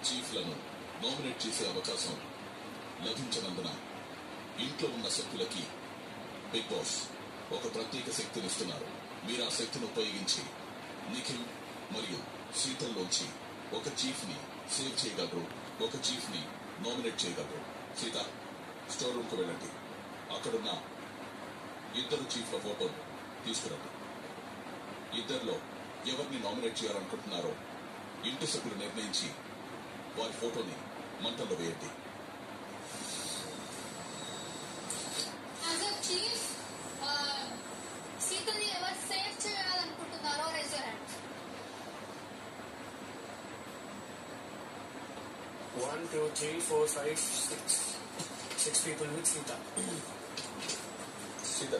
చీఫ్లను nominate చేసే అవకాశం లభించనందున ఇంట్లో ఉన్న సభ్యులకి బిగ్ బాస్ ఒక ప్రత్యేక శక్తినిస్తున్నారు. మీరు ఆ శక్తిని ఉపయోగించి నిఖిల్ మరియు శీతల్లోంచి ఒక చీఫ్ ని సేవ్ చేయగలరు, ఒక చీఫ్ ని నామినేట్ చేయగలరు. సీత, స్టోర్ రూమ్ కు వెళ్ళండి. అక్కడున్న ఇద్దరు చీఫ్ల ఫోటో తీసుకురండి. ఇద్దరిలో ఎవరిని నామినేట్ చేయాలనుకుంటున్నారో ఇంటి సభ్యులు నిర్ణయించి వారి ఫోటోని మంటల్లో వేయండి. సీతని ఎవరు సేవ్ చేయాలనుకుంటున్నారో restaurant 1, 2, 3, 4, 5, 6 people with Sita. Sita